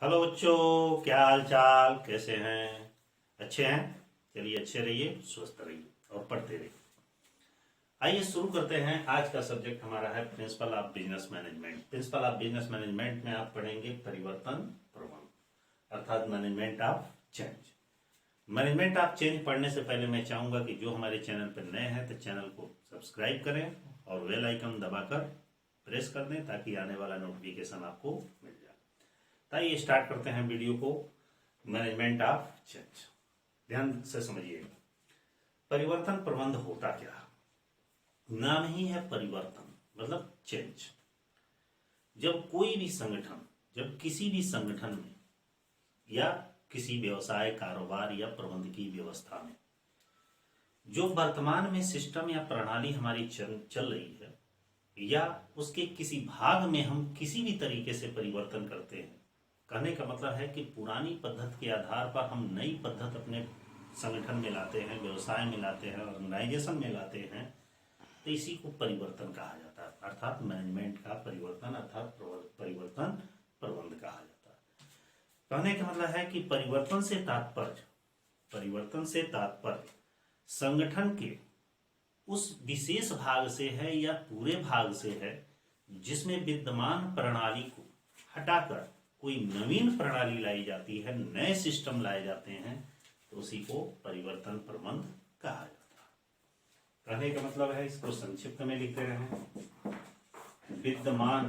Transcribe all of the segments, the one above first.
Hello बच्चों, क्या हाल चाल, कैसे हैं? अच्छे हैं? चलिए, अच्छे रहिए, स्वस्थ रहिए और पढ़ते रहिए। आइए शुरू करते हैं। आज का सब्जेक्ट हमारा है principle of business management. Principle of business management में आप पढ़ेंगे परिवर्तन प्रबंधन, अर्थात management of change. Management of change पढ़ने से पहले मैं चाहूंगा कि जो हमारे चैनल पर नए हैं तो चैनल को सब्सक्राइब करें और बेल आइकन दबाकर प्रेस कर दें ताकि आने वाला नोटिफिकेशन आपको मिल जाए। आइए स्टार्ट करते हैं वीडियो को। मैनेजमेंट ऑफ चेंज, ध्यान से समझिएगा। परिवर्तन प्रबंध होता क्या? नाम ही है परिवर्तन, मतलब चेंज। जब कोई भी संगठन, जब किसी भी संगठन में या किसी व्यवसाय, कारोबार या प्रबंध की व्यवस्था में जो वर्तमान में सिस्टम या प्रणाली हमारी चल रही है या उसके किसी भाग में हम किसी भी तरीके से परिवर्तन करते हैं, कहने का मतलब है कि पुरानी पद्धति के आधार पर हम नई पद्धति अपने संगठन में लाते हैं, व्यवसाय में लाते हैं, ऑर्गेनाइजेशन में लाते हैं, तो इसी को परिवर्तन कहा जाता है। अर्थात मैनेजमेंट का परिवर्तन, अर्थात परिवर्तन प्रबंध कहा जाता है। कहने का मतलब है कि परिवर्तन से तात्पर्य संगठन के उस विशेष भाग से है या पूरे भाग से है जिसमें विद्यमान प्रणाली को हटाकर कोई नवीन प्रणाली लाई जाती है, नए सिस्टम लाए जाते हैं, तो उसी को परिवर्तन प्रबंध कहा जाता है। कहने का मतलब है, इसको संक्षिप्त में लिखते रहे, विद्यमान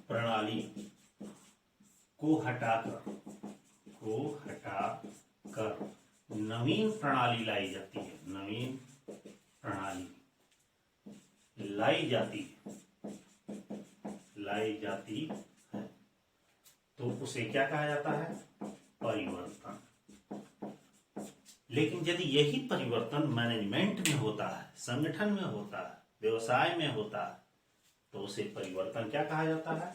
प्रणाली को हटाकर नवीन प्रणाली लाई जाती है, नवीन प्रणाली लाई जाती है, तो उसे क्या कहा जाता है? परिवर्तन। लेकिन यदि यही परिवर्तन मैनेजमेंट में होता है, संगठन में होता है, व्यवसाय में होता है, तो उसे परिवर्तन क्या कहा जाता है?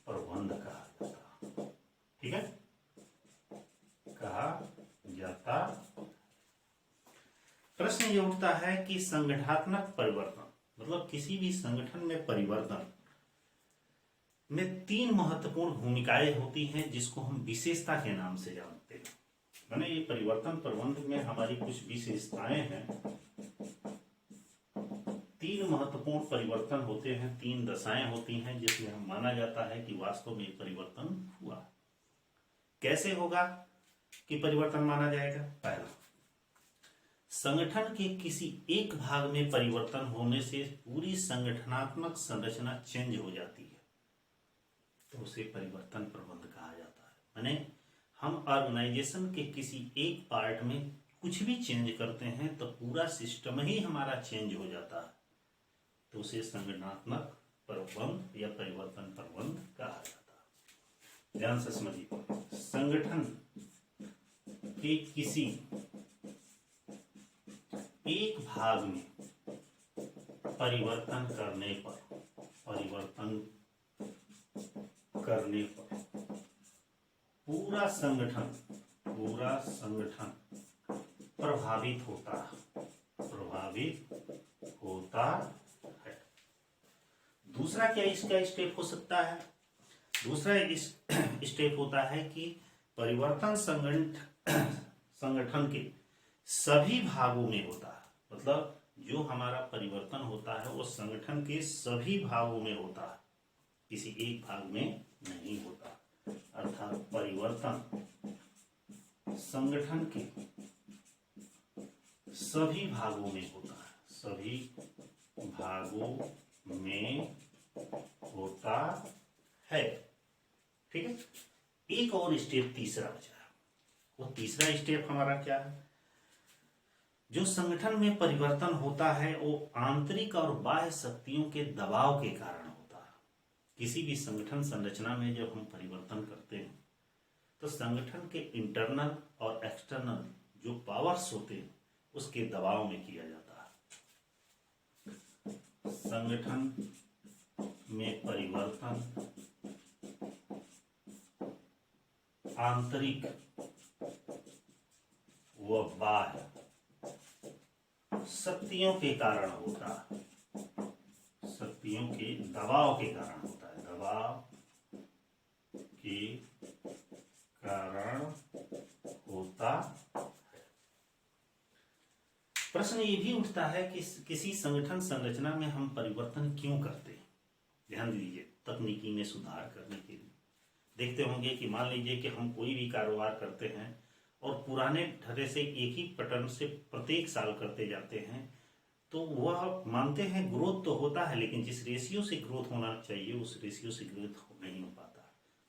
प्रबंध कहा जाता है। ठीक है, कहा जाता। प्रश्न ये उठता है कि संगठनात्मक परिवर्तन, मतलब किसी भी संगठन में परिवर्तन में तीन महत्वपूर्ण भूमिकाएं होती हैं जिसको हम विशेषता के नाम से जानते हैं। माने ये परिवर्तन प्रबंध में हमारी कुछ विशेषताएं हैं। तीन महत्वपूर्ण परिवर्तन होते हैं, तीन दशाएं होती हैं जिसमें हम माना जाता है कि वास्तव में परिवर्तन हुआ। कैसे होगा कि परिवर्तन माना जाएगा? पहला, संगठन के किसी एक भाग में परिवर्तन होने से पूरी संगठनात्मक संरचना चेंज हो जाती है, तो उसे परिवर्तन प्रबंध कहा जाता है। माने हम ऑर्गेनाइजेशन के किसी एक पार्ट में कुछ भी चेंज करते हैं तो पूरा सिस्टम ही हमारा चेंज हो जाता है, तो उसे संगठनात्मक प्रबंध या परिवर्तन प्रबंध कहा जाता है। ध्यान से समझिए, संगठन के किसी एक भाग में परिवर्तन करने पर पूरा संगठन प्रभावित होता है। दूसरा क्या इसका स्टेप हो सकता है? दूसरा स्टेप होता है कि परिवर्तन संगठन के सभी भागों में होता है। मतलब जो हमारा परिवर्तन होता है वो संगठन के सभी भागों में होता है, किसी एक भाग में नहीं होता। अर्थात परिवर्तन संगठन के सभी भागों में होता है, सभी भागों में होता है। ठीक है, एक और स्टेप तीसरा बचा है। वो तीसरा स्टेप हमारा क्या है? जो संगठन में परिवर्तन होता है वो आंतरिक और बाह्य शक्तियों के दबाव के कारण होता है। किसी भी संगठन संरचना में जब हम परिवर्तन करते हैं तो संगठन के इंटरनल और एक्सटर्नल जो पावर्स होते हैं उसके दबाव में किया जाता है। संगठन में परिवर्तन आंतरिक व बाह्य शक्तियों के कारण होता है, शक्तियों के दबाव के कारण होता है, दबाव के कारण होता है। प्रश्न ये भी उठता है कि किसी संगठन संरचना में हम परिवर्तन क्यों करते हैं। ध्यान दीजिए, तकनीकी में सुधार करने के लिए। देखते होंगे कि मान लीजिए कि हम कोई भी कारोबार करते हैं और पुराने ढर्रे से एक ही पैटर्न से प्रत्येक साल करते जाते हैं, तो वह मानते हैं ग्रोथ तो होता है, लेकिन जिस रेशियो से ग्रोथ होना चाहिए उस रेशियो से ग्रोथ नहीं हो पाता।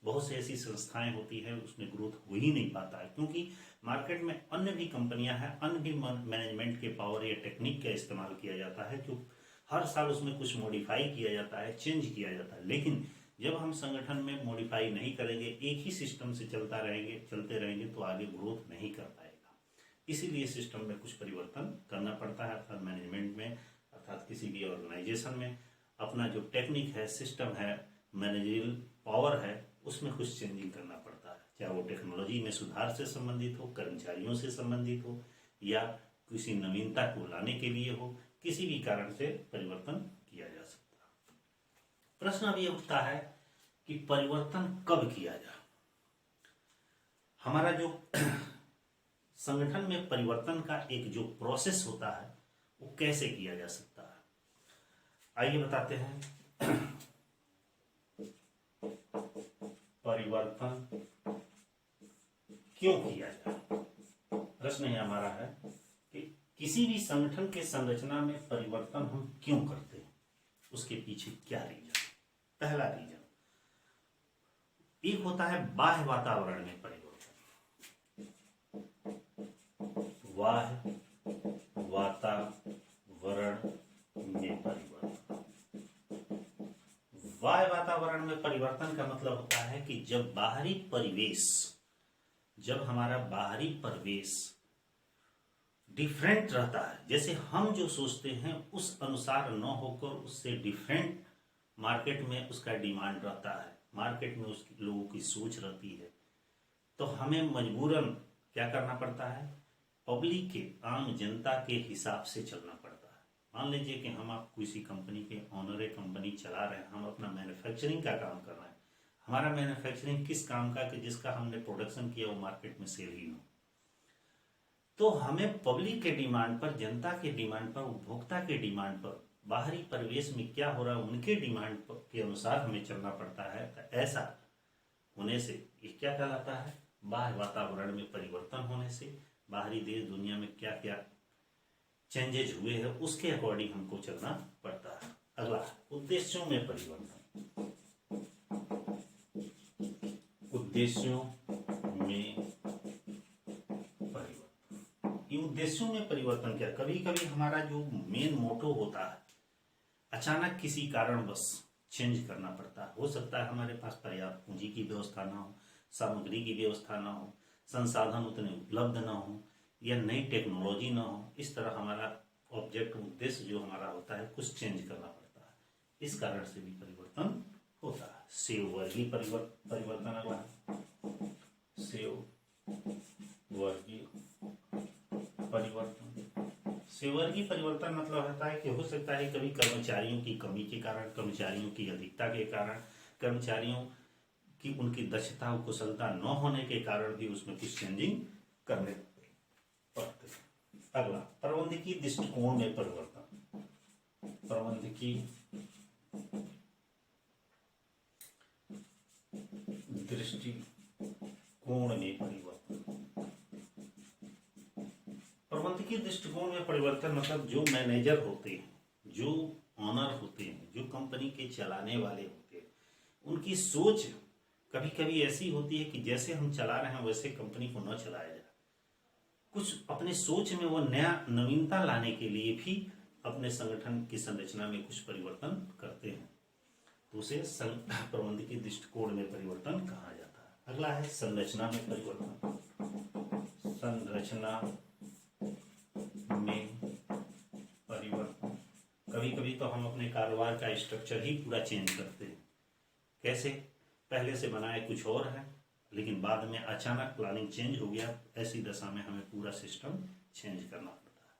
बहुत सी ऐसी संस्थाएं होती है उसमें ग्रोथ हो ही नहीं पाता है, क्योंकि मार्केट में अन्य भी कंपनियां हैं, अन्य भी मैनेजमेंट के पावर या टेक्निक का इस्तेमाल किया जाता है, जो हर साल उसमें कुछ मॉडिफाई किया जाता है, चेंज किया जाता है। लेकिन जब हम संगठन में मॉडिफाई नहीं करेंगे, एक ही सिस्टम से चलते रहेंगे तो आगे ग्रोथ नहीं कर पाएगा। इसीलिए सिस्टम में कुछ परिवर्तन करना पड़ता है, अर्थात मैनेजमेंट में, अर्थात किसी भी ऑर्गेनाइजेशन में अपना जो टेक्निक है, सिस्टम है, मैनेजरियल पावर है, उसमें कुछ चेंजिंग करना पड़ता है। चाहे वो टेक्नोलॉजी में सुधार से संबंधित हो, कर्मचारियों से संबंधित हो, या किसी नवीनता को लाने के लिए हो, किसी भी कारण से परिवर्तन किया जा सकता है। प्रश्न अब ये उठता है कि परिवर्तन कब किया जाए। हमारा जो संगठन में परिवर्तन का एक जो प्रोसेस होता है वो कैसे किया जा सकता है, आइए बताते हैं। परिवर्तन क्यों किया जाए। प्रश्न ये हमारा है कि किसी भी संगठन के संरचना में परिवर्तन हम क्यों करते हैं, उसके पीछे क्या रीजन। पहला रीजन एक होता है बाह्य वातावरण में परिवर्तन। बाह्य वातावरण में परिवर्तन। बाह्य वातावरण में परिवर्तन का मतलब होता है कि जब हमारा बाहरी परिवेश डिफरेंट रहता है, जैसे हम जो सोचते हैं उस अनुसार न होकर उससे डिफरेंट मार्केट में उसका डिमांड रहता है, मार्केट में उस लोगों की सोच रहती है, तो हमें मजबूरन क्या करना पड़ता है, पब्लिक के, आम जनता के हिसाब से चलना पड़ता है। मान लीजिए कि हम आप किसी कंपनी के ऑनर कंपनी चला रहे हैं, हम अपना मैन्युफैक्चरिंग का काम कर रहे हैं। हमारा मैन्युफैक्चरिंग किस काम का, कि जिसका हमने प्रोडक्शन किया वो मार्केट में सेल ही हो, तो हमें पब्लिक के डिमांड पर, जनता के डिमांड पर, उपभोक्ता के डिमांड पर, बाहरी परिवेश में क्या हो रहा है उनके डिमांड के अनुसार हमें चलना पड़ता है। तो ऐसा होने से ये क्या कहलाता है, बाह्य वातावरण में परिवर्तन होने से, बाहरी देश दुनिया में क्या क्या चेंजेज हुए हैं उसके अकॉर्डिंग हमको चलना पड़ता है। अगला, उद्देश्यों में परिवर्तन। उद्देश्यों में परिवर्तन, ये उद्देश्यों में परिवर्तन क्या, कभी कभी हमारा जो मेन मोटो होता है अचानक किसी कारणवश चेंज करना पड़ता है। हो सकता है हमारे पास पर्याप्त पूंजी की व्यवस्था ना हो, सामग्री की व्यवस्था ना हो, संसाधन उतने उपलब्ध ना हो, या नई टेक्नोलॉजी ना हो। इस तरह हमारा ऑब्जेक्ट, उद्देश्य जो हमारा होता है कुछ चेंज करना पड़ता है, इस कारण से भी परिवर्तन होता है। सेववर्गीय परिवर्तन अगला, सेववर्गीय परिवर्तन। सेववर्गीय परिवर्तन मतलब होता है कि हो सकता है कभी कर्मचारियों की कमी के कारण, कर्मचारियों की अधिकता के कारण, कर्मचारियों की उनकी दक्षता और कुशलता न होने के कारण भी उसमें कुछ चेंजिंग करने पड़ते हैं। अगला, प्रबंधकीय दृष्टिकोण में परिवर्तन। प्रबंधकीय दृष्टिकोण में परिवर्तन। प्रबंधकीय दृष्टिकोण में परिवर्तन मतलब जो मैनेजर होते हैं, जो ऑनर होते हैं, जो कंपनी के चलाने वाले होते हैं, उनकी सोच कभी कभी ऐसी होती है कि जैसे हम चला रहे हैं वैसे कंपनी को न चलाया जाए। कुछ अपने सोच में वो नया नवीनता लाने के लिए भी अपने संगठन की संरचना में कुछ परिवर्तन करते हैं, तो उसे प्रबंधकीय दृष्टिकोण में परिवर्तन कहा जाता है। अगला है संरचना में परिवर्तन। संरचना में परिवर्तन, कभी कभी तो हम अपने कारोबार का स्ट्रक्चर ही पूरा चेंज करते हैं। कैसे, पहले से बनाए कुछ और है लेकिन बाद में अचानक प्लानिंग चेंज हो गया, ऐसी दशा में हमें पूरा सिस्टम चेंज करना पड़ता है।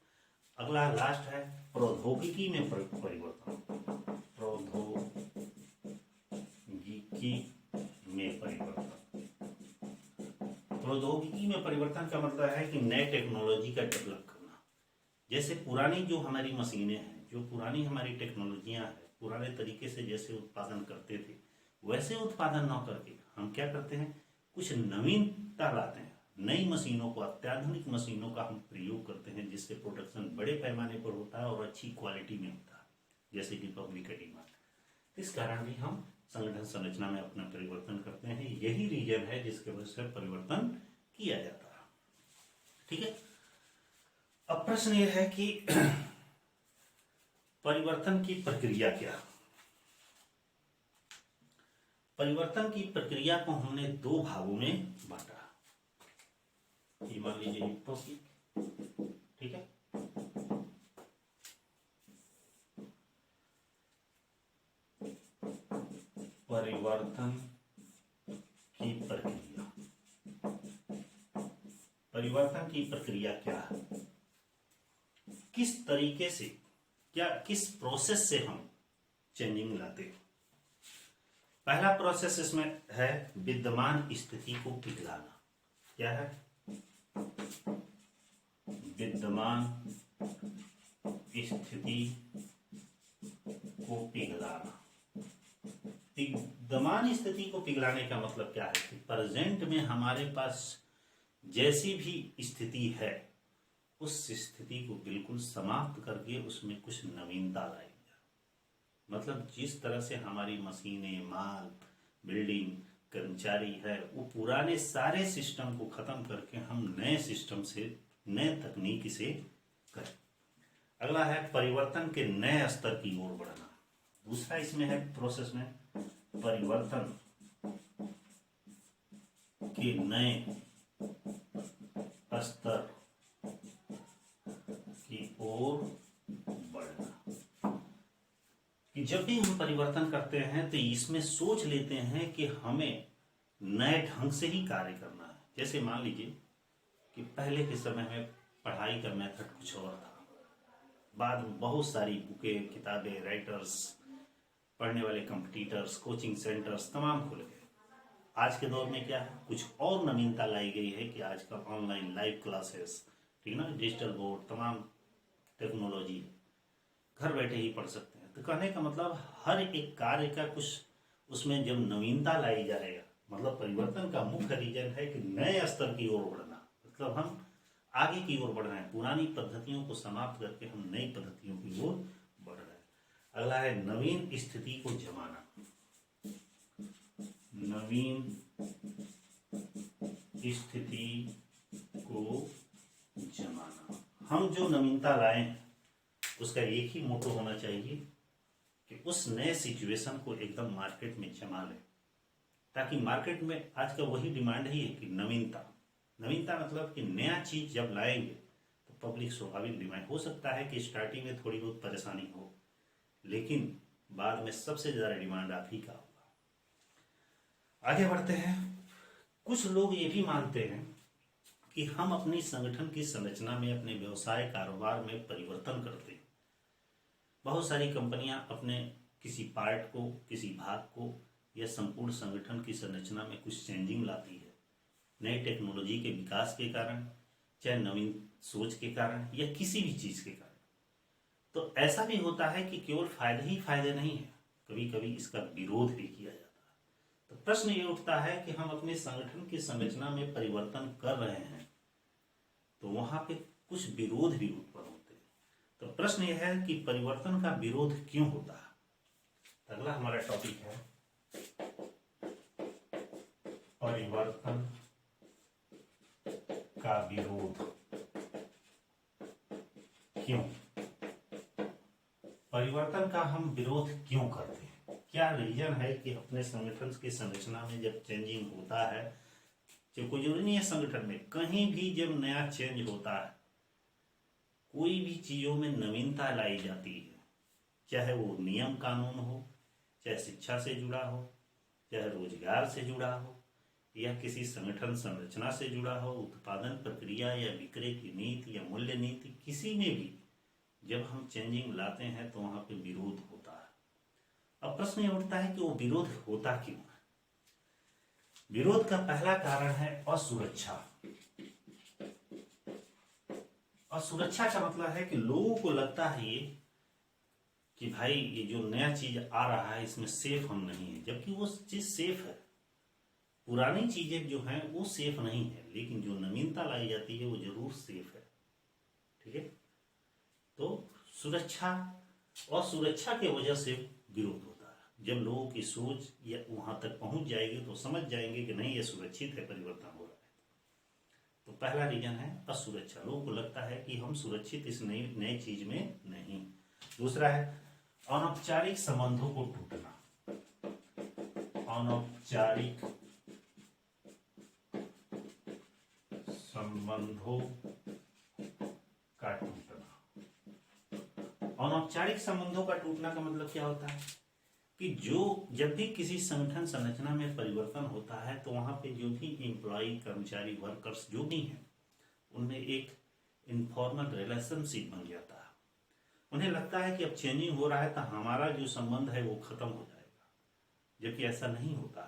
अगला लास्ट है प्रौद्योगिकी में परिवर्तन। प्रौद्योगिकी में परिवर्तन। प्रौद्योगिकी में परिवर्तन का मतलब है कि नए टेक्नोलॉजी का डेवलप करना। जैसे पुरानी जो हमारी मशीनें हैं, जो पुरानी हमारी टेक्नोलॉजियां हैं, पुराने तरीके से जैसे उत्पादन करते थे वैसे उत्पादन न करके हम क्या करते हैं, कुछ नवीनता लाते हैं। नई मशीनों को, अत्याधुनिक मशीनों का हम प्रयोग करते हैं जिससे प्रोडक्शन बड़े पैमाने पर होता है और अच्छी क्वालिटी में होता है, जैसे कि पब्लिक का डिमांड। इस कारण भी हम संगठन संरचना में अपना परिवर्तन करते हैं। यही रीजन है जिसके वजह से परिवर्तन किया जाता है। ठीक है। अब प्रश्न यह है कि परिवर्तन की प्रक्रिया क्या। परिवर्तन की प्रक्रिया को हमने दो भागों में बांटा। ये मान लीजिए टॉपिक, ठीक है। परिवर्तन की प्रक्रिया, परिवर्तन की प्रक्रिया क्या है, किस तरीके से, क्या किस प्रोसेस से हम चेंजिंग लाते हैं। पहला प्रोसेस इसमें है विद्यमान स्थिति को पिघलाना। क्या है, विद्यमान स्थिति को पिघलाना। विद्यमान स्थिति को पिघलाने का मतलब क्या है कि प्रेजेंट में हमारे पास जैसी भी स्थिति है उस स्थिति को बिल्कुल समाप्त करके उसमें कुछ नवीनता लाएंगे। मतलब जिस तरह से हमारी मशीनें, माल, बिल्डिंग, कर्मचारी है, वो पुराने सारे सिस्टम को खत्म करके हम नए सिस्टम से, नए तकनीक से करें। अगला है परिवर्तन के नए स्तर की ओर बढ़ना। दूसरा इसमें है प्रोसेस में परिवर्तन के नए स्तर की ओर बढ़ना। कि जब भी हम परिवर्तन करते हैं तो इसमें सोच लेते हैं कि हमें नए ढंग से ही कार्य करना है। जैसे मान लीजिए कि पहले के समय में पढ़ाई का मेथड कुछ और था, बाद में बहुत सारी बुकें, किताबें, राइटर्स, पढ़ने वाले कंपटीटर्स, कोचिंग सेंटर्स तमाम खुल गए। आज के दौर में क्या है, कुछ और नवीनता लाई गई है कि आजकल ऑनलाइन लाइव क्लासेस, ठीक ना, डिजिटल बोर्ड, तमाम टेक्नोलॉजी, घर बैठे ही पढ़ सकते हैं। तो कहने का मतलब हर एक कार्य का कुछ उसमें जब नवीनता लाई जाएगा, मतलब परिवर्तन का मुख्य रीजन है कि नए स्तर की ओर बढ़ना। मतलब हम आगे की ओर बढ़ रहे हैं, पुरानी पद्धतियों को समाप्त करके हम नई पद्धतियों की ओर बढ़ रहे हैं। अगला है नवीन स्थिति को जमाना। नवीन स्थिति को जमाना, हम जो नवीनता लाए हैं उसका एक ही मोटो होना चाहिए कि उस नए सिचुएशन को एकदम मार्केट में जमा लें, ताकि मार्केट में आज का वही डिमांड ही है कि नवीनता। नवीनता मतलब कि नया चीज जब लाएंगे तो पब्लिक स्वाभाविक डिमांड। हो सकता है कि स्टार्टिंग में थोड़ी बहुत परेशानी हो, लेकिन बाद में सबसे ज्यादा डिमांड आप ही का होगा। आगे बढ़ते हैं। कुछ लोग ये भी मानते हैं कि हम अपनी संगठन की संरचना में, अपने व्यवसाय कारोबार में परिवर्तन करते हैं। बहुत सारी कंपनियां अपने किसी पार्ट को, किसी भाग को या संपूर्ण संगठन की संरचना में कुछ चेंजिंग लाती है, नई टेक्नोलॉजी के विकास के कारण, चाहे नवीन सोच के कारण या किसी भी चीज के कारण। तो ऐसा भी होता है कि केवल फायदे ही फायदे नहीं है, कभी कभी इसका विरोध भी किया जाता है। तो प्रश्न ये उठता है कि हम अपने संगठन की संरचना में परिवर्तन कर रहे हैं तो वहां पे कुछ विरोध भी उत्पन्न होते हैं। तो प्रश्न यह है कि परिवर्तन का विरोध क्यों होता है। अगला हमारा टॉपिक है परिवर्तन का विरोध क्यों। परिवर्तन का हम विरोध क्यों करते हैं, क्या रीजन है कि अपने संगठन की संरचना में जब चेंजिंग होता है, जो कोई जरूरी नहीं है संगठन में, कहीं भी जब नया चेंज होता है, कोई भी चीजों में नवीनता लाई जाती है, चाहे वो नियम कानून हो, चाहे शिक्षा से जुड़ा हो, चाहे रोजगार से जुड़ा हो, या किसी संगठन संरचना से जुड़ा हो, उत्पादन प्रक्रिया या विक्रय की नीति या मूल्य नीति, किसी में भी जब हम चेंजिंग लाते हैं तो वहां पे विरोध होता है। अब प्रश्न ये उठता है कि वो विरोध होता क्यों है। विरोध का पहला कारण है असुरक्षा। असुरक्षा का मतलब है कि लोगों को लगता है ये कि भाई ये जो नया चीज आ रहा है इसमें सेफ हम नहीं है, जबकि वो चीज सेफ है। पुरानी चीजें जो हैं वो सेफ नहीं है, लेकिन जो नवीनता लाई जाती है वो जरूर सेफ है। ठीक है, तो सुरक्षा और सुरक्षा की वजह से विरोध होता है। जब लोगों की सोच या वहां तक पहुंच जाएगी तो समझ जाएंगे कि नहीं ये सुरक्षित है, परिवर्तन हो रहा है। तो पहला रीजन है असुरक्षा। लोगों को लगता है कि हम सुरक्षित इस नई चीज में नहीं। दूसरा है अनौपचारिक संबंधों को टूटना। अनौपचारिक संबंधों का टूटना। अनौपचारिक संबंधों का टूटना का मतलब क्या होता है कि जब भी किसी संगठन संरचना में परिवर्तन होता है तो वहां पे जो भी एम्प्लॉय, कर्मचारी, वर्कर्स जो भी हैं उनमें एक इनफॉर्मल रिलेशनशिप बन जाता है। उन्हें लगता है कि अब चेंजिंग हो रहा है तो हमारा जो संबंध है वो खत्म हो जाएगा, जबकि ऐसा नहीं होता।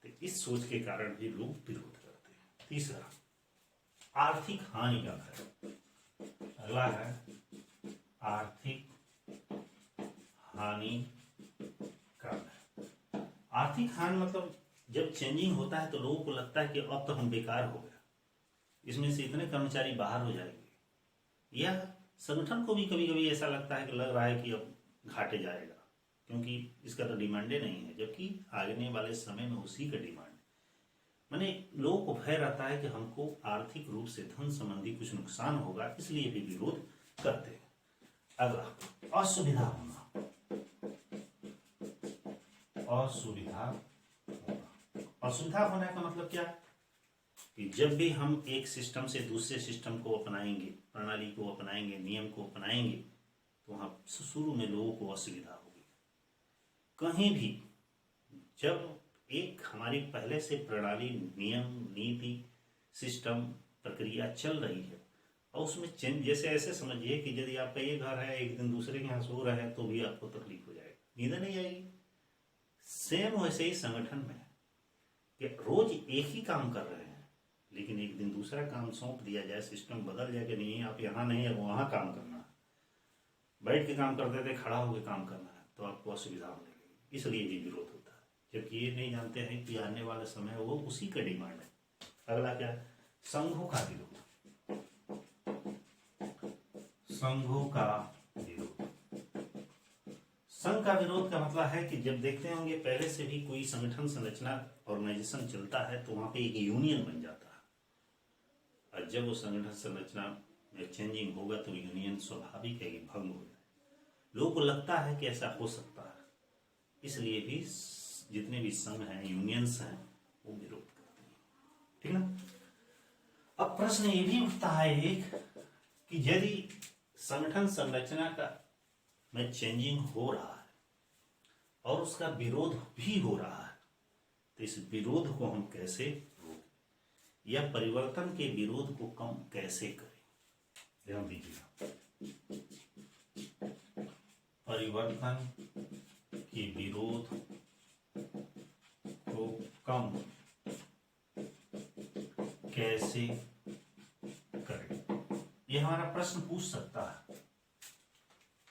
तो इस सोच के कारण भी लोग विरोध करते हैं। तीसरा आर्थिक हानि का भय। अगला है आर्थिक हानि का भय। आर्थिक हानि मतलब जब चेंजिंग होता है तो लोगों को लगता है कि अब तो हम बेकार हो गया, इसमें से इतने कर्मचारी बाहर हो जाएंगे। या संगठन को भी कभी कभी ऐसा लगता है कि लग रहा है कि अब घाटे जाएगा, क्योंकि इसका तो डिमांडे नहीं है, जबकि आगने वाले समय में उसी का डिमांड। माने लोगों को भय रहता है कि हमको आर्थिक रूप से धन संबंधी कुछ नुकसान होगा, इसलिए भी विरोध करते हैं। अगला असुविधा होना। असुविधा होना। असुविधा होने का मतलब क्या कि जब भी हम एक सिस्टम से दूसरे सिस्टम को अपनाएंगे, प्रणाली को अपनाएंगे, नियम को अपनाएंगे, तो वहां शुरू में लोगों को असुविधा होगी। कहीं भी जब एक हमारी पहले से प्रणाली, नियम, नीति, सिस्टम, प्रक्रिया चल रही है और उसमें चेंज, जैसे ऐसे समझिए कि यदि आपका ये घर है, एक दिन दूसरे के यहाँ सो रहा है तो भी आपको तकलीफ हो जाएगी, नींद नहीं आएगी। सेम वैसे ही संगठन में कि रोज एक ही काम कर रहे हैं, लेकिन एक दिन दूसरा काम सौंप दिया जाए, सिस्टम बदल जाए कि नहीं आप यहाँ नहीं है वहां काम करना है, बैठ के काम करते थे खड़ा होकर काम करना है, तो आपको असुविधा होने लगी। इसलिए भी विरोध होता है, जबकि ये नहीं जानते हैं कि आने वाला समय वो उसी का डिमांड है। अगला क्या, संघों का विरोध। संघों का विरोध। संघ का विरोध का मतलब है कि जब देखते होंगे पहले से भी कोई संगठन, संरचना, ऑर्गेनाइजेशन चलता है तो वहां पे एक यूनियन बन जाता है, और जब वो संगठन संरचना में चेंजिंग होगा तो यूनियन स्वाभाविक है कि भंग हो जाए। लोगों को लगता है कि ऐसा हो सकता है, इसलिए भी जितने भी संघ हैं, यूनियंस हैं, वो विरोध करते हैं। ठीक ना। अब प्रश्न ये भी उठता है एक कि यदि संगठन संरचना का में चेंजिंग हो रहा है और उसका विरोध भी हो रहा है, तो इस विरोध को हम कैसे रोकें या परिवर्तन के विरोध को कम कैसे करें। ध्यान दीजिएगा, परिवर्तन के विरोध को कम कैसे करें, यह हमारा प्रश्न पूछ सकता है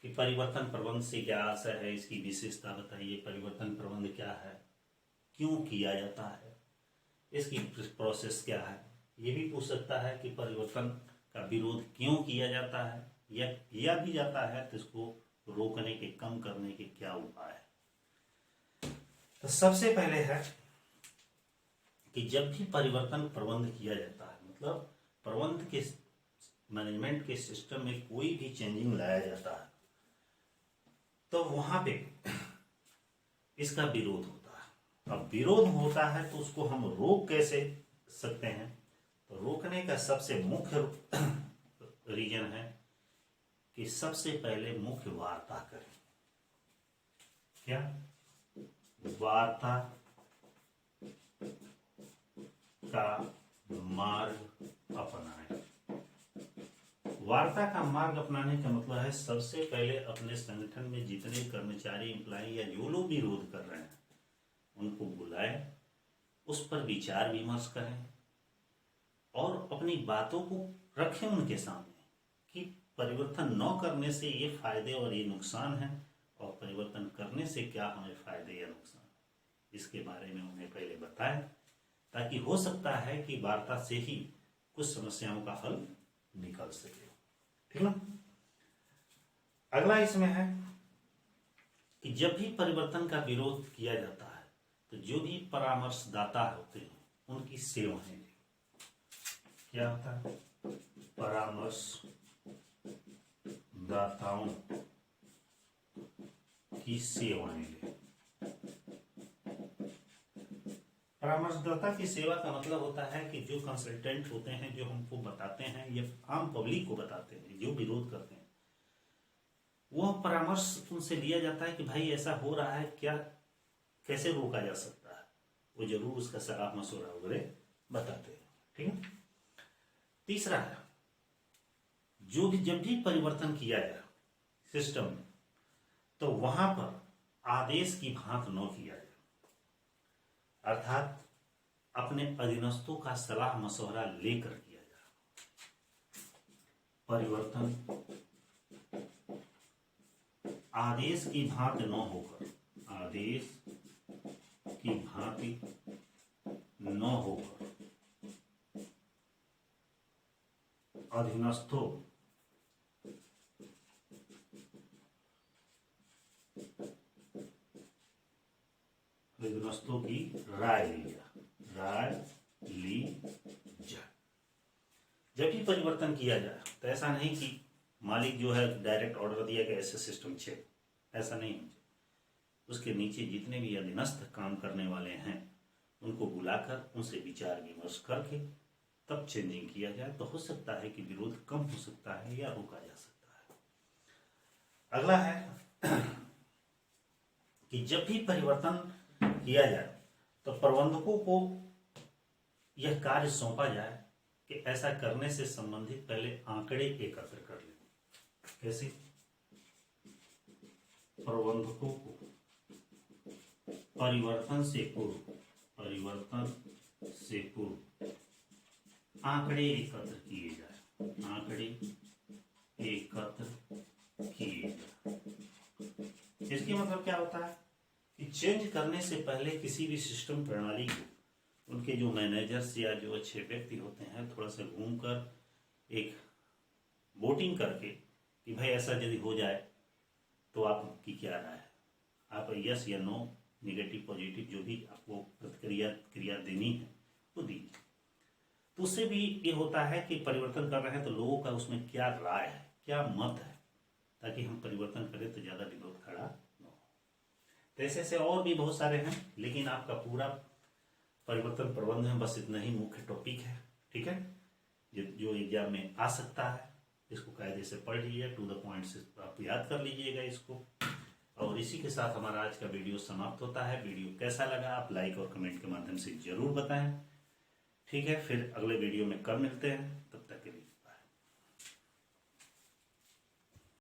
कि परिवर्तन प्रबंध से क्या आशय है, इसकी विशेषता बताइए, परिवर्तन प्रबंध क्या है, क्यों किया जाता है, इसकी प्रोसेस क्या है। ये भी पूछ सकता है कि परिवर्तन का विरोध क्यों किया जाता है, या किया भी जाता है तो इसको रोकने के, कम करने के क्या उपाय है। तो सबसे पहले है कि जब भी परिवर्तन प्रबंध किया जाता है, मतलब प्रबंध के मैनेजमेंट के सिस्टम में कोई भी चेंजिंग लाया जाता है, तो वहां पे इसका विरोध होता है। अब विरोध होता है तो उसको हम रोक कैसे सकते हैं, तो रोकने का सबसे मुख्य रीजन है कि सबसे पहले मुख्य वार्ता करें। क्या वार्ता का मार्ग अपनाएं। वार्ता का मार्ग अपनाने का मतलब है सबसे पहले अपने संगठन में जितने कर्मचारी, एम्प्लॉय या जो लोग विरोध कर रहे हैं उनको बुलाएं उस पर विचार विमर्श करें और अपनी बातों को रखें उनके सामने कि परिवर्तन न करने से ये फायदे और ये नुकसान है और परिवर्तन करने से क्या हमें फायदे या नुकसान, इसके बारे में उन्हें पहले बताएं ताकि हो सकता है कि वार्ता से ही कुछ समस्याओं का हल निकल सके। ठीक ना। अगला इसमें है कि जब भी परिवर्तन का विरोध किया जाता है तो जो भी परामर्शदाता होते हैं उनकी सेवाएं, क्या होता है, परामर्शदाताओं की सेवाएं लें। परामर्शदाता की सेवा का मतलब होता है कि जो कंसल्टेंट होते हैं, जो हमको बताते हैं या आम पब्लिक को बताते हैं, जो विरोध करते हैं, वह परामर्श उनसे लिया जाता है कि भाई ऐसा हो रहा है, क्या कैसे रोका जा सकता है, वो जरूर उसका सलाह मशवरा वगैरह बताते हैं। ठीक है। तीसरा है, जो भी जब भी परिवर्तन किया जाए सिस्टम में तो वहां पर आदेश की भांत न किया जाए, अर्थात अपने अधीनस्थों का सलाह मशवरा लेकर किया जाए। परिवर्तन आदेश की भांति न होकर, आदेश की भांति न होकर अधीनस्थों की राय ली जाए। जब भी परिवर्तन किया जाए तो ऐसा नहीं कि मालिक जो है डायरेक्ट ऑर्डर दिया कि ऐसे सिस्टम चेक, ऐसा नहीं होना चाहिए। उसके नीचे जितने भी अधीनस्थ काम करने वाले हैं उनको बुलाकर उनसे विचार विमर्श करके तब चेंजिंग किया जाए तो हो सकता है कि विरोध कम हो सकता है या रोका जा सकता है। अगला है कि जब भी परिवर्तन किया जाए तो प्रबंधकों को यह कार्य सौंपा जाए कि ऐसा करने से संबंधित पहले आंकड़े एकत्र कर लें। कैसे? प्रबंधकों को परिवर्तन से पूर्व आंकड़े एकत्र किए जाए, इसके मतलब क्या होता है कि चेंज करने से पहले किसी भी सिस्टम प्रणाली को उनके जो मैनेजर्स या जो अच्छे व्यक्ति होते हैं थोड़ा सा घूमकर एक वोटिंग करके कि भाई ऐसा यदि हो जाए तो आपकी क्या राय है, आप यस या नो, नेगेटिव पॉजिटिव जो भी आपको क्रिया देनी है वो दीजिए। तो उससे भी ये होता है कि परिवर्तन कर रहे हैं तो लोगों का उसमें क्या राय है, क्या मत है, ताकि हम परिवर्तन करें तो ज्यादा विरोध खड़ा न हो। तो ऐसे और भी बहुत सारे हैं, लेकिन आपका पूरा परिवर्तन प्रबंध में बस इतना ही मुख्य टॉपिक है। ठीक है, जो एग्जाम में आ सकता है इसको कायदे से पढ़ लीजिए, टू द पॉइंट से आप याद कर लीजिएगा इसको। और इसी के साथ हमारा आज का वीडियो समाप्त होता है। वीडियो कैसा लगा आप लाइक और कमेंट के माध्यम से जरूर बताएं। ठीक है, फिर अगले वीडियो में कब मिलते हैं।